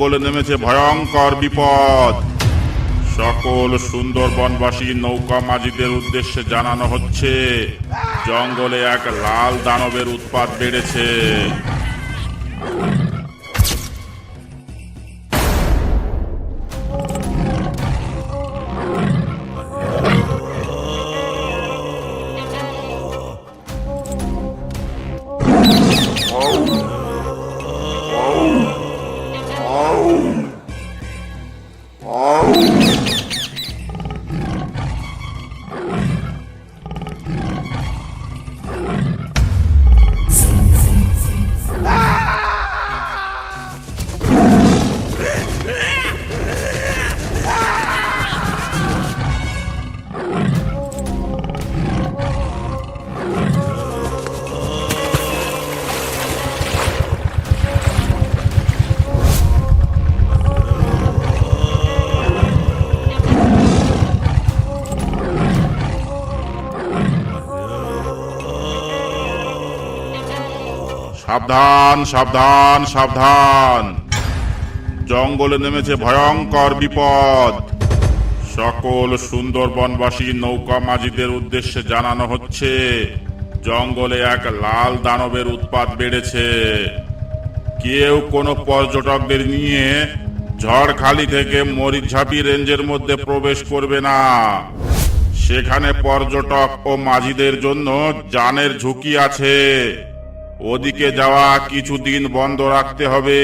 জঙ্গলে নেমেছে ভয়ঙ্কর বিপদ। সকল সুন্দরবনবাসী নৌকা মাঝিদের উদ্দেশ্যে জানানো হচ্ছে, জঙ্গলে এক লাল দানবের উৎপাত বেড়েছে। সাবধান সাবধান সাবধান, জঙ্গলে নেমেছে ভয়ঙ্কর বিপদ। সকল সুন্দরবনবাসী নৌকা মাঝিদের উদ্দেশ্যে জানানো হচ্ছে, জঙ্গলে এক লাল দানবের উৎপাত বেড়েছে। কেউ কোনো পর্যটকদের নিয়ে ঝড়খালি থেকে মরিচঝাপি রেঞ্জের মধ্যে প্রবেশ করবে না। সেখানে পর্যটক ও মাঝিদের জন্য জানের ঝুঁকি আছে। ওদিকে যাওয়া কিছুদিন বন্ধ রাখতে হবে।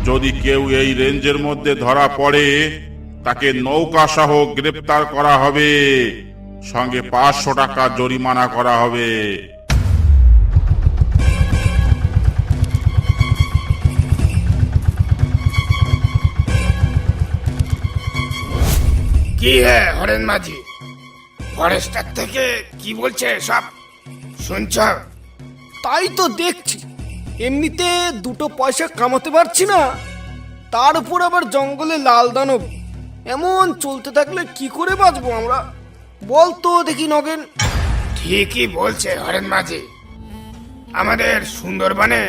যদি কেউ এই রেঞ্জের মধ্যে ধরা পড়ে, তাকে নৌকা সহ গ্রেপ্তার করা হবে, সঙ্গে 500 টাকা জরিমানা করা হবে। কি হে হরেন মাঝি, ফরেস্টার থেকে কি বলছে সব শুনছ? তাই তো দেখছি, এমনিতে দুটো পয়সা কামাতে পারছি না, তার উপর আবার জঙ্গলে লাল দানব। এমন চলতে থাকলে কি করে বাঁচবো আমরা, বল তো দেখি নগেন। ঠিকই বলছে হরেন মাঝি, আমাদের সুন্দরবনে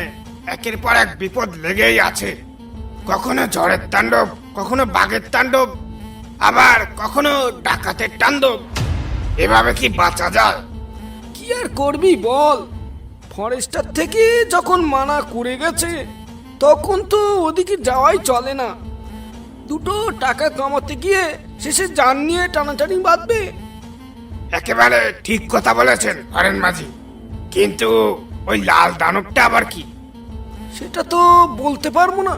একের পর এক বিপদ লেগেই আছে। কখনো ঝড়ের তাণ্ডব, কখনো বাঘের তাণ্ডব, আবার কখনো ডাকাতের তাণ্ডব। এভাবে কি বাঁচা যায়? কি আর করবি বল, ফরেস্টার থেকে যখন মানা করে গেছে তখন তো ওদিকে যাওয়াই চলে না। দুটো টাকা কামাতে গিয়ে শেষে জান নিয়ে টানাটানি বাঁধবে। একেবারে ঠিক কথা বলেছেন হরেন মাঝি, কিন্তু ওই লাল দানবটা আবার কি? সেটা তো বলতে পারবো না,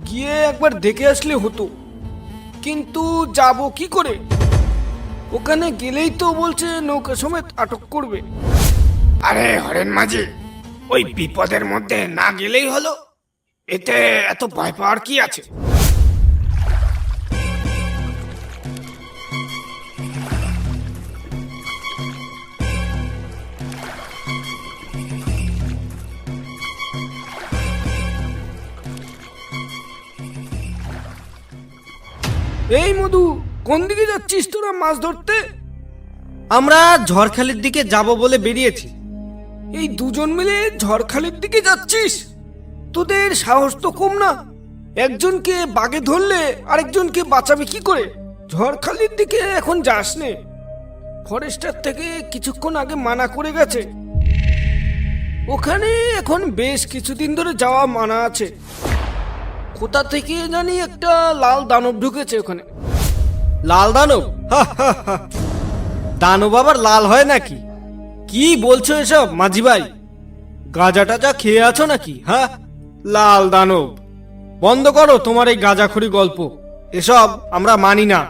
গিয়ে একবার দেখে আসলে হতো। কিন্তু যাব কি করে? ওখানে গেলেই তো বলছে নৌকা সমেত আটক করবে। আরে হরেন মাঝি, ওই বিপদের মধ্যে না গেলেই হলো, এতে এত ভয় পাওয়ার কি আছে? এই মধু, কোন দিকে যাচ্ছিস তোরা মাছ ধরতে? আমরা ঝড়খালির দিকে যাব বলে বেরিয়েছি। এই দুজন মিলে ঝড়খালির দিকে যাচ্ছিস? তোদের সাহস তো কম না। একজনকে বাগে ধরলে আরেকজনকে বাঁচাবে কি করে? ঝড়খালির দিকে এখন যাস নে, ফরেস্টার থেকে কিছুক্ষণ আগে মানা করে গেছে। ওখানে এখন বেশ কিছুদিন ধরে যাওয়া মানা আছে। কোথা থেকে জানি একটা লাল দানব ঢুকেছে ওখানে। লাল দানব? দানব আবার লাল হয় নাকি? কি বলছো এসব মাঝি ভাই? গাঁজা টাজা খেয়ে আছো নাকি? হ্যাঁ, লাল দানব, বন্ধ করো তোমার এই গাঁজাখড়ি গল্প। এসব আমরা মানি না।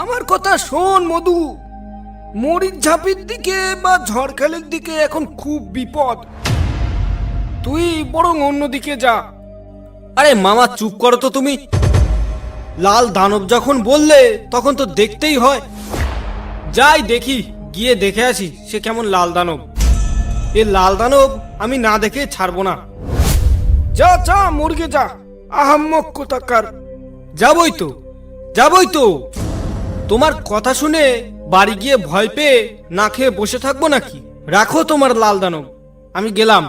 আমার কথা শোন মধু, মরিচঝাপির দিকে বা ঝড়খালির দিকে এখন খুব বিপদ। তুই বরং অন্যদিকে যা। আরে মামা চুপ করো তো তুমি। লাল দানব যখন বললে তখন তো দেখতেই হয়। যাই দেখি, গিয়ে দেখে আসি সে কেমন লাল দানব। এ লাল দানব আমি না দেখে ছাড়বো না। যা যা, মুরগে যা, আহাম্মক কোথাকার। যাবই তো, যাবই তো। তোমার কথা শুনে বাড়ি গিয়ে ভয় পেয়ে না খেয়ে বসে থাকবো নাকি? রাখো তোমার লাল দানব, আমি গেলাম।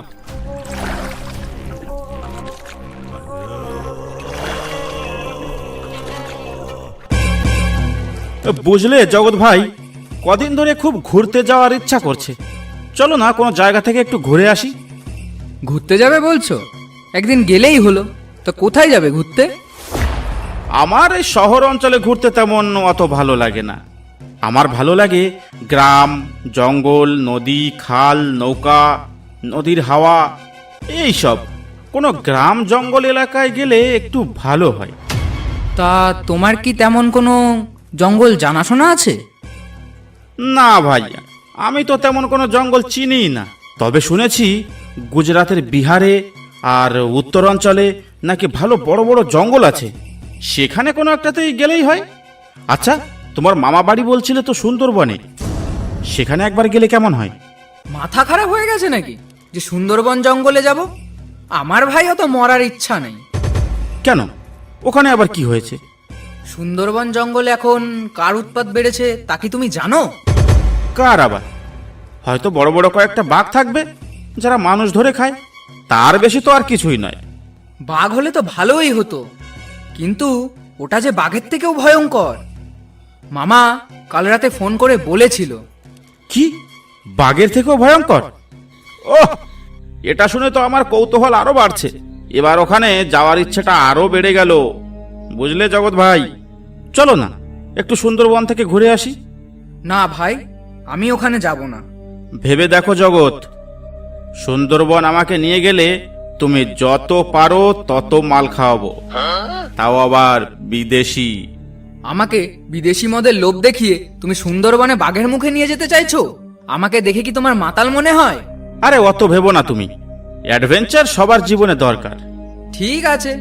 বুঝলে জগৎ ভাই, কদিন ধরে খুব ঘুরতে যাওয়ার ইচ্ছা করছে। চলো না কোনো জায়গা থেকে একটু ঘুরে আসি। ঘুরতে যাবে বলছো? একদিন গেলেই হলো। তো কোথায় যাবে ঘুরতে? আমার এই শহর অঞ্চলে ঘুরতে তেমন অত ভালো লাগে না। আমার ভালো লাগে গ্রাম, জঙ্গল, নদী, খাল, নৌকা, নদীর হাওয়া, এই সব। কোনো গ্রাম জঙ্গল এলাকায় গেলে একটু ভালো হয়। তা তোমার কি তেমন কোনো জঙ্গল জানাশোনা আছে? না ভাই, আমি তো তেমন কোনো জঙ্গল চিনিই না। তবে শুনেছি গুজরাতের বিহারে আর উত্তরাঞ্চলে নাকি ভালো বড় বড় জঙ্গল আছে। সেখানে কোনো একটাতেই গেলেই হয়। আচ্ছা, তোমার মামা বাড়ি বলছিলে তো সুন্দরবনে, সেখানে একবার গেলে কেমন হয়? মাথা খারাপ হয়ে গেছে নাকি যে সুন্দরবন জঙ্গলে যাব? আমার ভাইও তো মরার ইচ্ছা নেই। কেন, ওখানে আবার কি হয়েছে? সুন্দরবন জঙ্গলে এখন কার উৎপাত বেড়েছে তা কি তুমি জানো? কার আবার? হয়তো বড় বড় কয়েকটা বাঘ থাকবে যারা মানুষ ধরে খায়, তার বেশি তো আর কিছুই নয়। বাঘ হলে তো ভালোই হতো, কিন্তু ওটা যে বাঘের থেকেও ভয়ঙ্কর। মামা কাল রাতে ফোন করে বলেছিল। কি, বাঘের থেকেও ভয়ঙ্কর? ওহ, এটা শুনে তো আমার কৌতূহল আরো বাড়ছে। এবার ওখানে যাওয়ার ইচ্ছেটা আরো বেড়ে গেল। বুঝলে জগৎ ভাই, চলো না একটু সুন্দরবন থেকে ঘুরে আসি। না ভাই, আমি ওখানে যাব না। ভেবে দেখো জগৎ, সুন্দরবন আমাকে নিয়ে গেলে তুমি যত পারো তত মাল খাওয়াবো, তাও আবার বিদেশি। আমাকে বিদেশি মদের লোভ দেখিয়ে তুমি সুন্দরবনে বাঘের মুখে নিয়ে যেতে চাইছো? আমাকে দেখে কি তোমার মাতাল মনে হয়? আরে অত ভেবো না তুমি, অ্যাডভেঞ্চার সবার জীবনে দরকার। ঠিক আছে,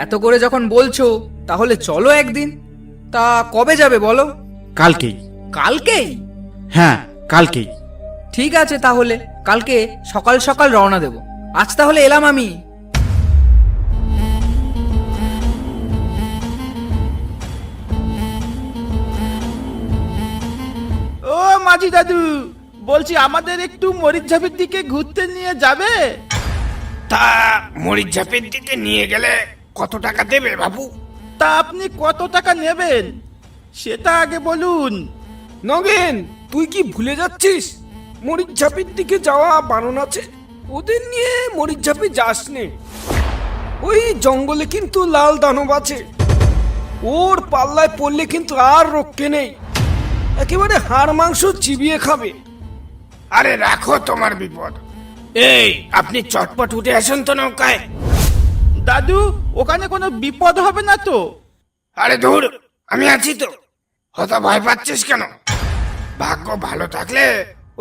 এত করে যখন বলছো তাহলে চলো একদিন। তা কবে যাবে বলো? কালকেই। কালকেই? হ্যাঁ, কালকেই। ঠিক আছে, তাহলে কালকে সকাল সকাল রওনা দেব। আজ তাহলে এলাম আমি। ও মাঝি দাদু, বলছি আমাদের একটু মরিচঝাপের দিকে ঘুরতে নিয়ে যাবে? তা মরিচঝাপের দিকে নিয়ে গেলে কত টাকা দেবে বাবু? তা আপনি কত টাকা নেবেন সেটা আগে বলুন। নগেন, তুই কি ভুলে যাচ্ছিস মরিচঝাপির দিকে যাওয়া বারণ আছে? ওদের নিয়ে মরিচঝাপে যাস নে। ওই জঙ্গলে কিন্তু লাল দানব আছে, ওর পাল্লায় পড়লে কিন্তু আর রক্ষে নেই, একেবারে হাড় মাংস চিবিয়ে খাবে। আরে রাখো তোমার বিপদ। এই, আপনি চটপট উঠে আসুন তো নৌকায়। দাদু, ওখানে কোনো বিপদ হবে না তো? আরে ধুর, আমি আছি তো, হয়তো ভয় পাচ্ছিস কেন? ভাগ্য ভালো থাকলে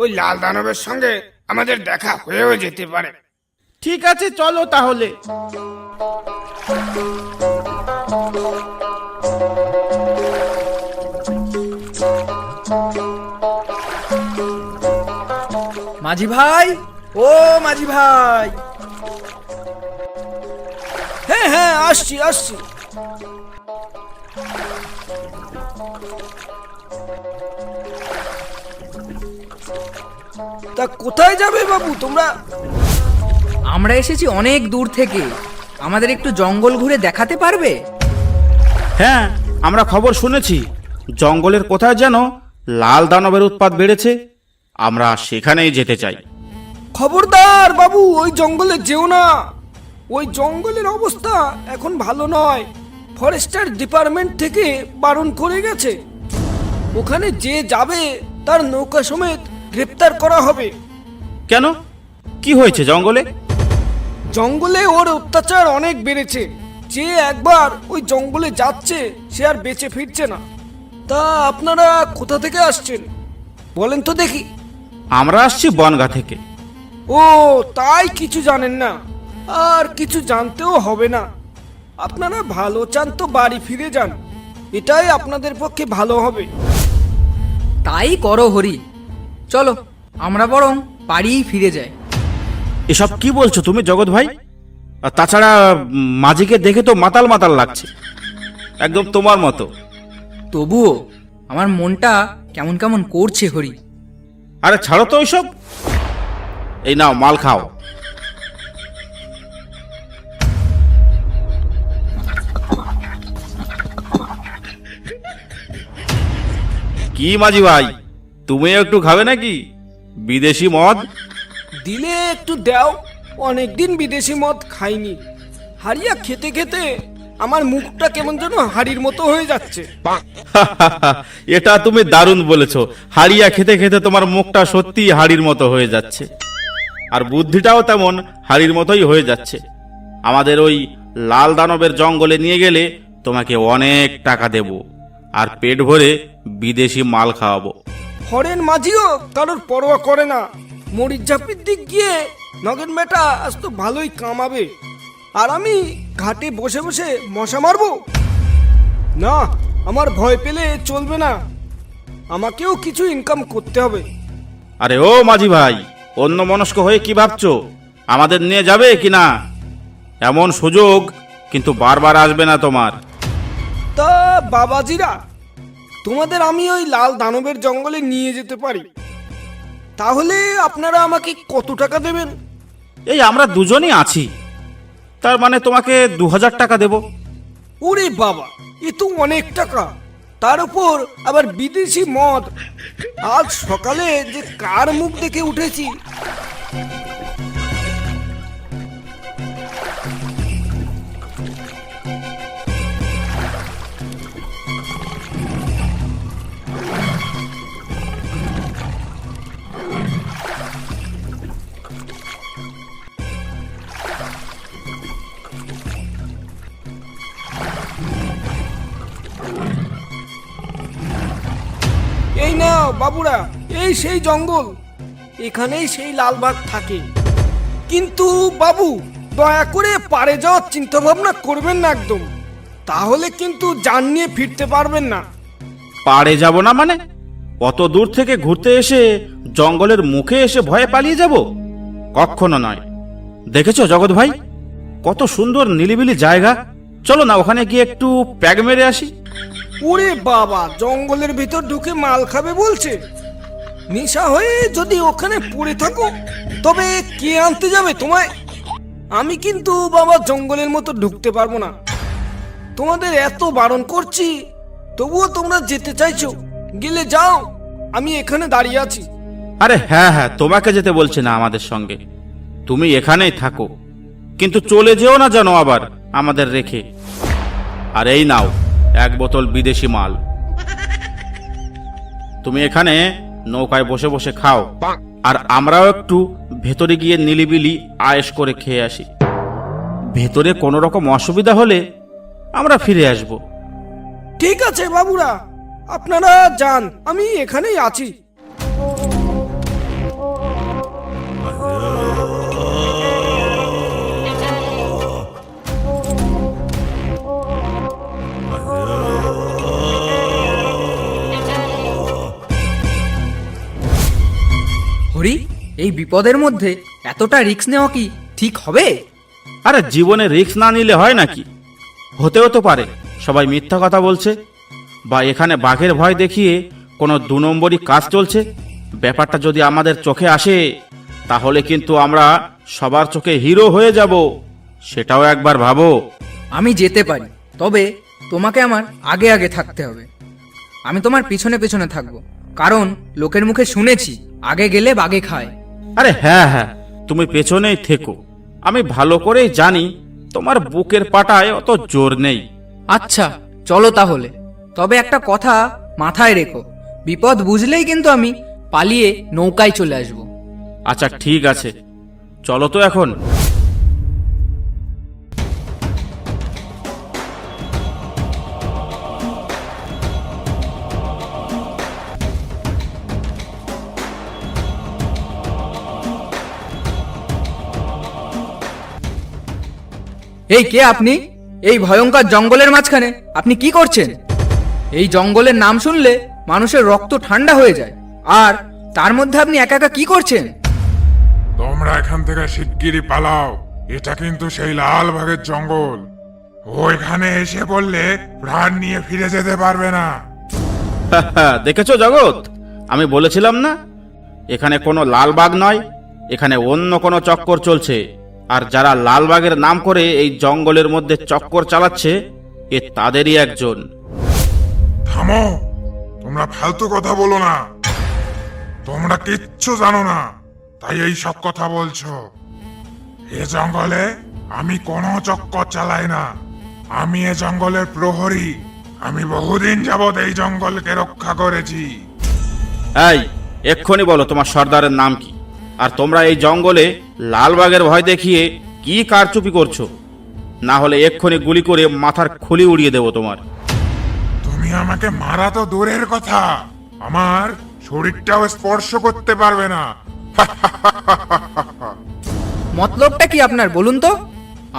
ওই লাল দানবের সঙ্গে আমাদের দেখা হয়েও যেতে পারে। ঠিক আছে, চলো তাহলে। মাঝি ভাই, ও মাঝি ভাই। হ্যাঁ হ্যাঁ, আসছি আসছি। তা কোথায় যাবে বাবু তোমরা? আমরা এসেছি অনেক দূর থেকে, আমাদের একটু জঙ্গল ঘুরে দেখাতে পারবে? হ্যাঁ, আমরা খবর শুনেছি জঙ্গলের কোথায় যেন লাল দানবের উৎপাত বেড়েছে। আমরা সেখানেই যেতে চাই। খবরদার বাবু, ওই জঙ্গলে যেও না। ওই জঙ্গলের অবস্থা এখন ভালো নয়, ফরেস্টার ডিপার্টমেন্ট থেকে বারণ করে গেছে। ওখানে যে যাবে তার নৌকা সমেত গ্রেপ্তার করা হবে। কেন, কি হয়েছে জঙ্গলে? জঙ্গলে ওর অত্যাচার অনেক বেড়েছে। যে একবার ওই জঙ্গলে যাচ্ছে সে আর বেঁচে ফিরছে না। তা আপনারা কোথা থেকে আসছেন বলেন তো দেখি? আমরা আসছি বনগা থেকে। ও, তাই কিছু জানেন না, আর কিছু জানতেও হবে না। আপনারা ভালো চান তো বাড়ি ফিরে যান, এটাই আপনাদের পক্ষে ভালো হবে। তাই করো হরি, চলো আমরা বরং বাড়িই ফিরে যাই। এসব কি বলছো তুমি জগৎ ভাই? আর তাছাড়া মাঝিকে দেখে তো মাতাল মাতাল লাগছে, একদম তোমার মতো। তবুও আমার মনটা কেমন কেমন করছে হরি। আরে ছাড়ো তো ওইসব, এই নাও মাল খাও। কি মাঝি ভাই, তুমি একটু খাবে নাকি বিদেশি মদ? দিলে একটু দাও, অনেকদিন বিদেশি মদ খাইনি। হারিয়া খেতে খেতে আমার মুখটা কেমন যেন হাড়ির মতো হয়ে যাচ্ছে। এটা তুমি দারুণ বলেছো। হাড়িয়া খেতে খেতে তোমার মুখটা সত্যি হাড়ির মতো হয়ে যাচ্ছে, আর বুদ্ধিটাও তেমন হাড়ির মতোই হয়ে যাচ্ছে। আমাদের ওই লাল দানবের জঙ্গলে নিয়ে গেলে তোমাকে অনেক টাকা দেব, আর পেট ভরে বিদেশি মাল খাওয়াবো। হরেন মাঝিও কারোর পরোয়া করে না। মরিচ ঝাপির দিক গিয়ে নগেন বেটা আজ তো ভালোই কামাবে, আর আমি ঘাটে বসে বসে মশা মারবো? না, আমার ভয় পেলে চলবে না, আমাকেও কিছু ইনকাম করতে হবে। আরে ও মাঝি ভাই, অন্য মনস্ক হয়ে কি ভাবছো? আমাদের নিয়ে যাবে কি না? এমন সুযোগ কিন্তু বারবার আসবে না তোমার। তা বাবাজিরা, তোমাদের আমি ওই লাল দানবের জঙ্গলে নিয়ে যেতে পারি, তাহলে আপনারা আমাকে কত টাকা দেবেন? এই আমরা দুজনই আছি, তার মানে তোমাকে 2000 টাকা দেব। ওরে বাবা, এ তো অনেক টাকা, তার উপর আবার বিদেশি মদ। আজ সকালে যে কার মুখ দেখে উঠেছি। এই নাও বাবুরা, এই সেই জঙ্গল, এখানেই সেই লালবাগ থাকে। কিন্তু বাবু, দয়া করে পারে যাওয়ার চিন্তা ভাবনা করবেন না একদম, তাহলে কিন্তু জান নিয়ে ফিরতে পারবেন না। পাড়ে যাব না মানে? অত দূর থেকে ঘুরতে এসে জঙ্গলের মুখে এসে ভয়ে পালিয়ে যাব? কখনো নয়। দেখেছো জগৎ ভাই, কত সুন্দর নিলিবিলি জায়গা। চলো না ওখানে গিয়ে একটু প্যাগ মেরে আসি। ওরে বাবা, জঙ্গলের ভিতর ঢুকে মাল খাবে বলছে? নেশা হয়ে যদি ওখানে পড়ে থাকো, তবে কে আনতে যাবে তোমায়? আমি কিন্তু বাবা জঙ্গলের মতো ঢুকতে পারবো না। তোমাদের এত বারণ করছি, তবুও তোমরা যেতে চাইছো। গেলে যাও, আমি এখানে দাঁড়িয়ে আছি। আরে হ্যাঁ হ্যাঁ, তোমাকে যেতে বলছি না আমাদের সঙ্গে, তুমি এখানেই থাকো, কিন্তু চলে যেও না যেন আবার আমাদের রেখে। আর এই নাও 1 বোতল বিদেশি মাল, তুমি এখানে নৌকায় বসে বসে খাও, আর আমরাও একটু ভেতরে গিয়ে নিলিবিলি আয়েশ করে খেয়ে আসি। ভেতরে কোনো রকম অসুবিধা হলে আমরা ফিরে আসব। ঠিক আছে বাবুরা, আপনারা যান, আমি এখানেই আছি। হরি, এই বিপদের মধ্যে এতটা রিস্ক নেওয়া কি ঠিক হবে? আরে জীবনে রিস্ক না নিলে হয় নাকি? হতেও তো পারে সবাই মিথ্যা কথা বলছে, বা এখানে বাঘের ভয় দেখিয়ে কোনো 2 নম্বরই কাজ চলছে। ব্যাপারটা যদি আমাদের চোখে আসে, তাহলে কিন্তু আমরা সবার চোখে হিরো হয়ে যাব। সেটাও একবার ভাবো। আমি যেতে পারি, তবে তোমাকে আমার আগে আগে থাকতে হবে। আমি তোমার পিছনে পিছনে থাকবো, কারণ লোকের মুখে শুনেছি আগে গেলে বাগে খায়। আরে হ্যাঁ হ্যাঁ, তুমি পেছনেই থেকো। আমি ভালো করেই জানি তোমার বুকের পাটায় অত জোর নেই। আচ্ছা চলো তাহলে, তবে একটা কথা মাথায় রেখো, বিপদ বুঝলেই কিন্তু আমি পালিয়ে নৌকায় চলে আসবো। আচ্ছা ঠিক আছে, চলো তো এখন। এই কে আপনি? এই ভয়ঙ্কর জঙ্গলের মাঝখানে আপনি কি করছেন? এই জঙ্গলের নাম শুনলে মানুষের রক্ত ঠান্ডা হয়ে যায়, আর তার মধ্যে আপনি একা একা কি করছেন? তোমরা এখান থেকে শিগগিরই পালাও, এটা কিন্তু সেই লালবাগের জঙ্গল। ওইখানে এসে পড়লে প্রাণ নিয়ে ফিরে যেতে পারবে না। দেখেছো জগৎ, আমি বলেছিলাম না এখানে কোনো লালবাগ নয়, এখানে অন্য কোনো চক্কর চলছে। আর যারা লালবাগের নাম করে এই জঙ্গলের মধ্যে চক্কর চালাচ্ছে, এ তাদেরই একজন। থামো, তোমরা ফালতু কথা বলো না। তোমরা কিচ্ছু জানো না, তাই এই সব কথা বলছো। এ জঙ্গলে আমি কোনো চক্কর চালাই না। আমি এ জঙ্গলের প্রহরী। আমি বহুদিন যাবৎ এই জঙ্গলকে রক্ষা করেছি। এই এক্ষুনি বলো তোমার সর্দারের নাম কি, আর তোমরা এই জঙ্গলে লালবাগের ভয় দেখিয়ে কি কারচুপি করছো? না হলে এক্ষুনি গুলি করে মাথার খুলি উড়িয়ে দেবো তোমার। তুমি আমাকে মারা তো দূরের কথা, আমার শরীরটাও স্পর্শ করতে পারবে না। মতলবটা কি আপনার বলুন তো?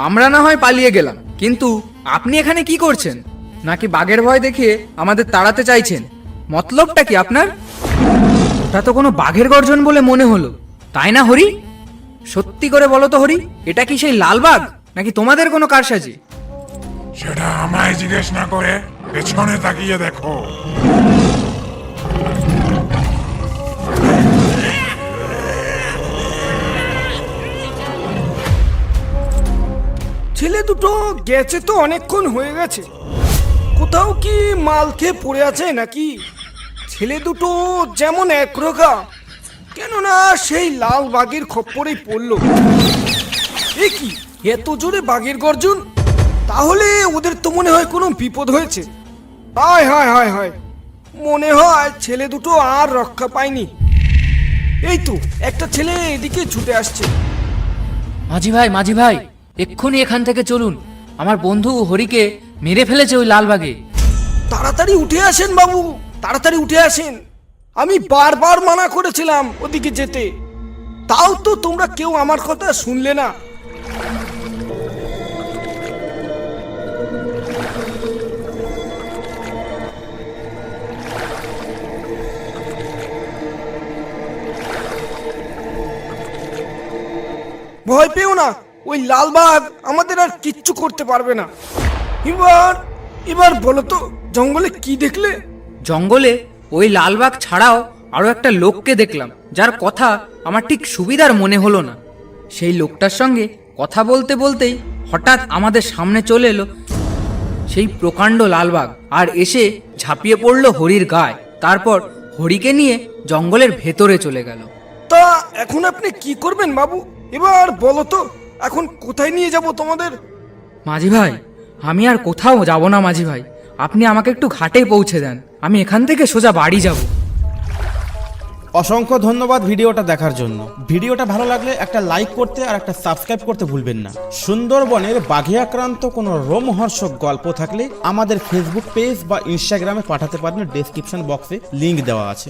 আমরা না হয় পালিয়ে গেলাম, কিন্তু আপনি এখানে কি করছেন? নাকি বাঘের ভয় দেখিয়ে আমাদের তাড়াতে চাইছেন? মতলবটা কি আপনার? ওটা তো কোনো বাঘের গর্জন বলে মনে হলো, তাই না হরি? সত্যি করে বলো তো হরি, এটা কি সেই লাল বাঘ নাকি তোমাদের কোনো কারসাজি? সেটা আমায় জিজ্ঞেস না করে পেছনে তাকিয়ে দেখো। ছেলে দুটো গেছে তো অনেকক্ষণ হয়ে গেছে, কোথাও কি মাল খেয়ে পড়ে আছে নাকি? ছেলে দুটো যেমন একরোগা, কেননা সেই লাল বাঘের খপ্পরেই পড়লো। এ কি এত জোরে বাঘের গর্জন? তাহলে ওদের তো মনে হয় কোনো বিপদ হয়েছে। হায় হায় হায় হায়, মনে হয় ছেলে দুটো আর রক্ষা পায়নি। এই তো একটা ছেলে এদিকে ছুটে আসছে। মাঝি ভাই, এক্ষুনি এখান থেকে চলুন। আমার বন্ধু হরিকে মেরে ফেলেছে ওই লালবাগে। তাড়াতাড়ি উঠে আসেন বাবু, তাড়াতাড়ি উঠে আসেন। আমি বারবার মানা করেছিলাম ওদিকে যেতে, তাও তো তোমরা কেউ আমার কথা শুনলে না। ভয় পেও না, ওই লালবাগ আমাদের আর কিচ্ছু করতে পারবে না। এবার বলো তো জঙ্গলে কি দেখলে? জঙ্গলে ওই লালবাগ ছাড়াও আরো একটা লোককে দেখলাম, যার কথা আমার ঠিক সুবিধার মনে হলো না। সেই লোকটার সঙ্গে কথা বলতে বলতেই হঠাৎ আমাদের সামনে চলে এলো সেই প্রকাণ্ড লালবাগ, আর এসে ঝাঁপিয়ে পড়লো হরির গায়ে। তারপর হরিকে নিয়ে জঙ্গলের ভেতরে চলে গেল। তা এখন আপনি কি করবেন বাবু? এবার বলো তো এখন কোথায় নিয়ে যাব তোমাদের? মাঝি ভাই, আমি আর কোথাও যাব না মাঝি ভাই, আপনি আমাকে একটু ঘাটে পৌঁছে দেন, আমি এখান থেকে সোজা বাড়ি যাব। অসংখ্য ধন্যবাদ ভিডিওটা দেখার জন্য। ভিডিওটা ভালো লাগলে একটা লাইক করতে আর একটা সাবস্ক্রাইব করতে ভুলবেন না। সুন্দরবনের বাঘে আক্রান্ত কোনো রোমহর্ষক গল্প থাকলে আমাদের ফেসবুক পেজ বা ইনস্টাগ্রামে পাঠাতে পারেন, ডেসক্রিপশন বক্সে লিংক দেওয়া আছে।